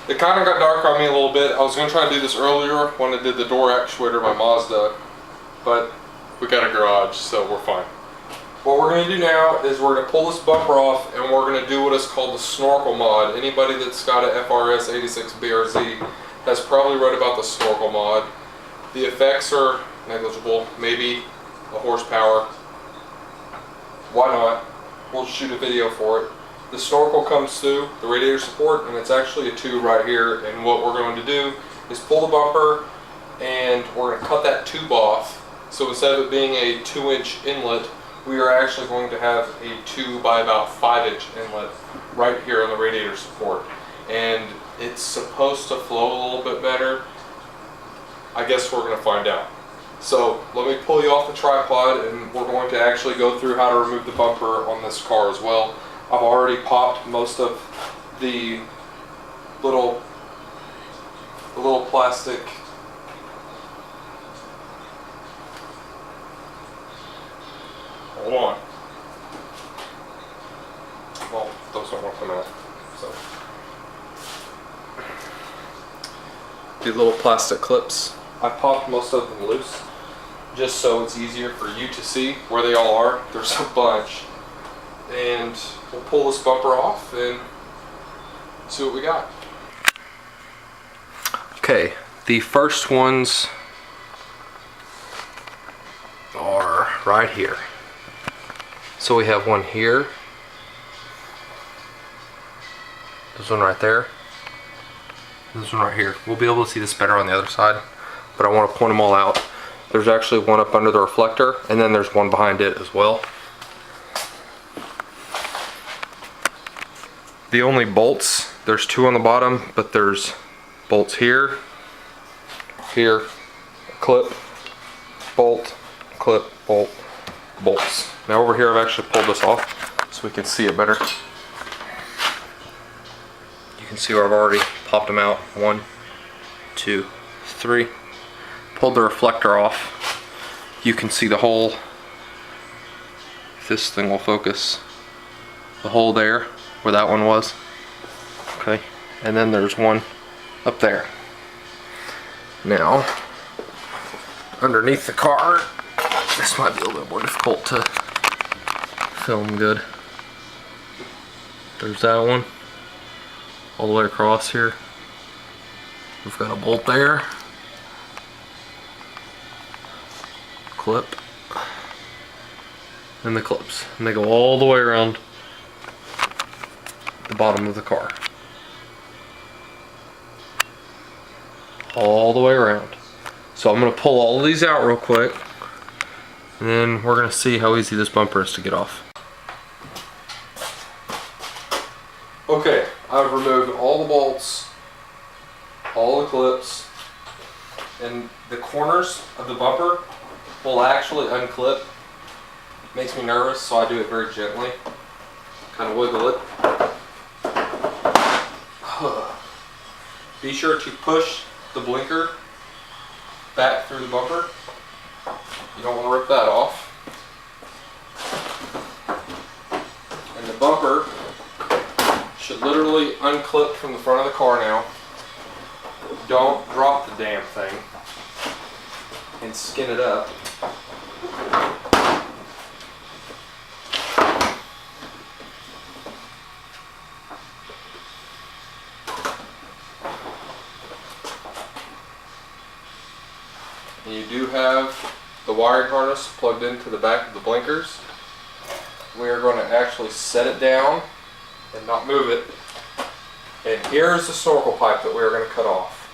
It kind of got dark on me a little bit. I was going to try to do this earlier when I did the door actuator, my Mazda, but we got a garage, so we're fine. What we're going to do now is we're going to pull this bumper off and we're going to do what is called the Snorkel mod. Anybody that's got an FRS BRZ has probably read about the Snorkel mod. The effects are negligible, maybe a horsepower. Why not? We'll shoot a video for it. The snorkel comes through the radiator support, and it's actually a tube right here, and what we're going to do is pull the bumper and we're going to cut that tube off. So instead of it being a 2-inch inlet, we are actually going to have a 2 by about 5-inch inlet right here on the radiator support, and it's supposed to flow a little bit better. I guess we're going to find out. So let me pull you off the tripod and we're going to actually go through how to remove the bumper on this car as well. I've already popped most of the little plastic hold on. Well, those don't want to come out. So the little plastic clips, I popped most of them loose just so it's easier for you to see where they all are. There's a bunch. And we'll pull this bumper off and see what we got. Okay, the first ones are right here. So we have one here, this one right there, this one right here. We'll be able to see this better on the other side, but I want to point them all out. There's actually one up under the reflector, and then there's one behind it as well. The only bolts, there's 2 on the bottom, but there's bolts here, here, clip, bolt, bolts. Now over here I've actually pulled this off so we can see it better. You can see where I've already popped them out. 1, 2, 3. Pulled the reflector off. You can see the hole. If this thing will focus. The hole there where that one was. Okay, and then there's one up there. Now, underneath the car, this might be a little bit more difficult to film good. There's that one, all the way across here. We've got a bolt there, clip, and the clips, and they go all the way around the bottom of the car. All the way around. So I'm going to pull all of these out real quick, and then we're going to see how easy this bumper is to get off. Okay, I've removed all the bolts, all the clips, and the corners of the bumper will actually unclip. Makes me nervous, so I do it very gently. Kind of wiggle it. Be sure to push the blinker back through the bumper. You don't want to rip that off. And the bumper should literally unclip from the front of the car now. Don't drop the damn thing and skin it up. And you do have the wiring harness plugged into the back of the blinkers. We are going to actually set it down and not move it. And here's the snorkel pipe that we are going to cut off.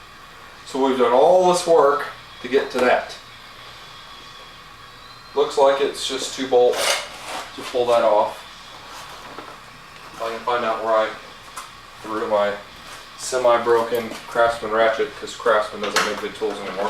So we've done all this work to get to that. Looks like it's just 2 bolts to pull that off. If I can find out where I threw my semi-broken Craftsman ratchet, because Craftsman doesn't make good tools anymore.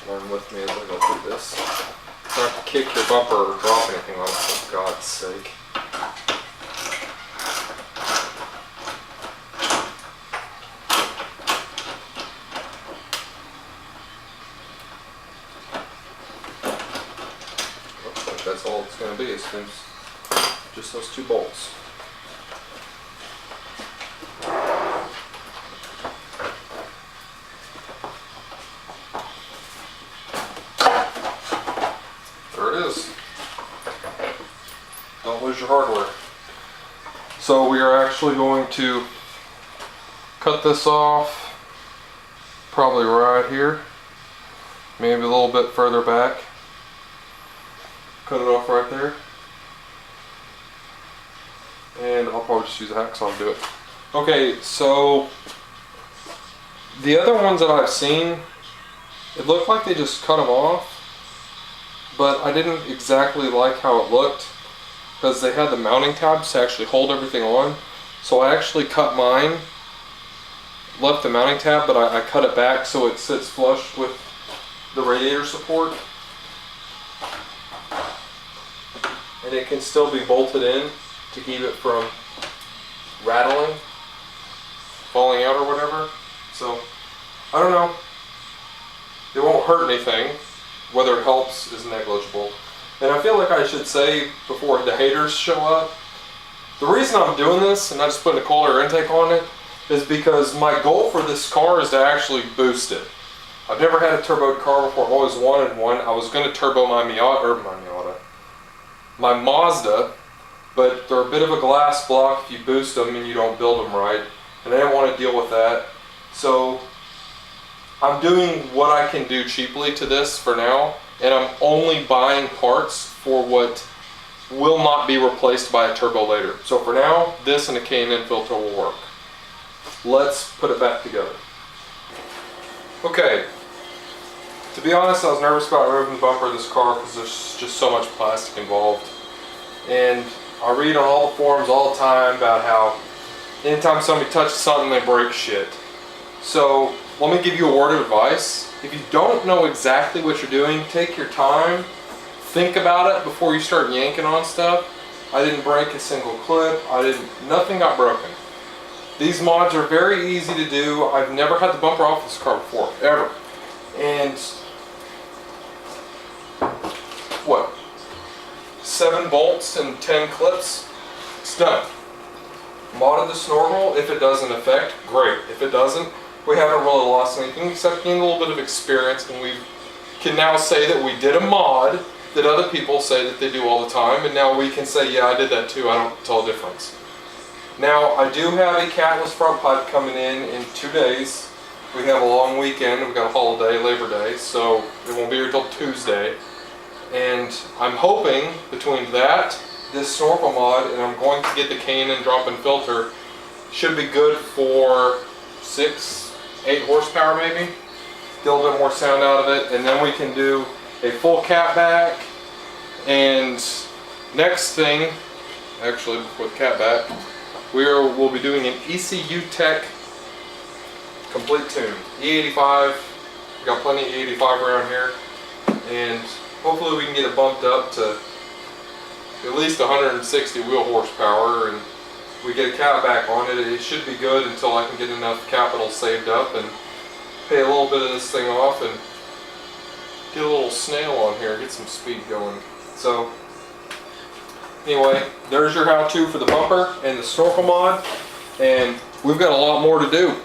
Learn with me as I go through this. Try not to kick your bumper or drop anything on it, for God's sake. That's all it's going to be. It's just those 2 bolts. There it is. Don't lose your hardware. So we are actually going to cut this off probably right here, maybe a little bit further back. Cut it off right there. And I'll probably just use a hacksaw to do it. Okay, so the other ones that I've seen, it looked like they just cut them off, but I didn't exactly like how it looked because they had the mounting tabs to actually hold everything on. So I actually cut mine, left the mounting tab, but I cut it back so it sits flush with the radiator support. And it can still be bolted in to keep it from rattling, falling out or whatever. So, I don't know. It won't hurt anything. Whether it helps is negligible. And I feel like I should say before the haters show up, the reason I'm doing this and not just putting a cold air intake on it is because my goal for this car is to actually boost it. I've never had a turboed car before. I've always wanted one. I was going to turbo my Mazda, but they're a bit of a glass block if you boost them and you don't build them right. And I didn't want to deal with that. So I'm doing what I can do cheaply to this for now. And I'm only buying parts for what will not be replaced by a turbo later. So for now, this and a K&N filter will work. Let's put it back together. Okay, to be honest, I was nervous about removing the bumper of this car because there's just so much plastic involved. And I read on all the forums all the time about how anytime somebody touches something, they break shit. So let me give you a word of advice. If you don't know exactly what you're doing, take your time, think about it before you start yanking on stuff. I didn't break a single clip. Nothing got broken. These mods are very easy to do. I've never had the bumper off this car before, ever. And what? 7 bolts and 10 clips. It's done. Modded the snorkel. If it doesn't affect, great. If it doesn't, we haven't really lost anything except gained a little bit of experience, and we can now say that we did a mod that other people say that they do all the time, and now we can say, yeah, I did that too. I don't tell a difference. Now, I do have a catless front pipe coming in 2 days. We have a long weekend. We've got a holiday, Labor Day, so it won't be here till Tuesday. And I'm hoping between that, this snorkel mod, and I'm going to get the K&N drop-in filter, should be good for 6-8 horsepower maybe. Get a little bit more sound out of it, and then we can do a full cat back. And next thing, actually before the cat back, we'll be doing an ECU Tech complete tune. E85, we got plenty of E85 around here, and hopefully we can get it bumped up to at least 160 wheel horsepower, and we get a cat back on it. It should be good until I can get enough capital saved up and pay a little bit of this thing off and get a little snail on here, get some speed going. So anyway, there's your how-to for the bumper and the snorkel mod, and we've got a lot more to do.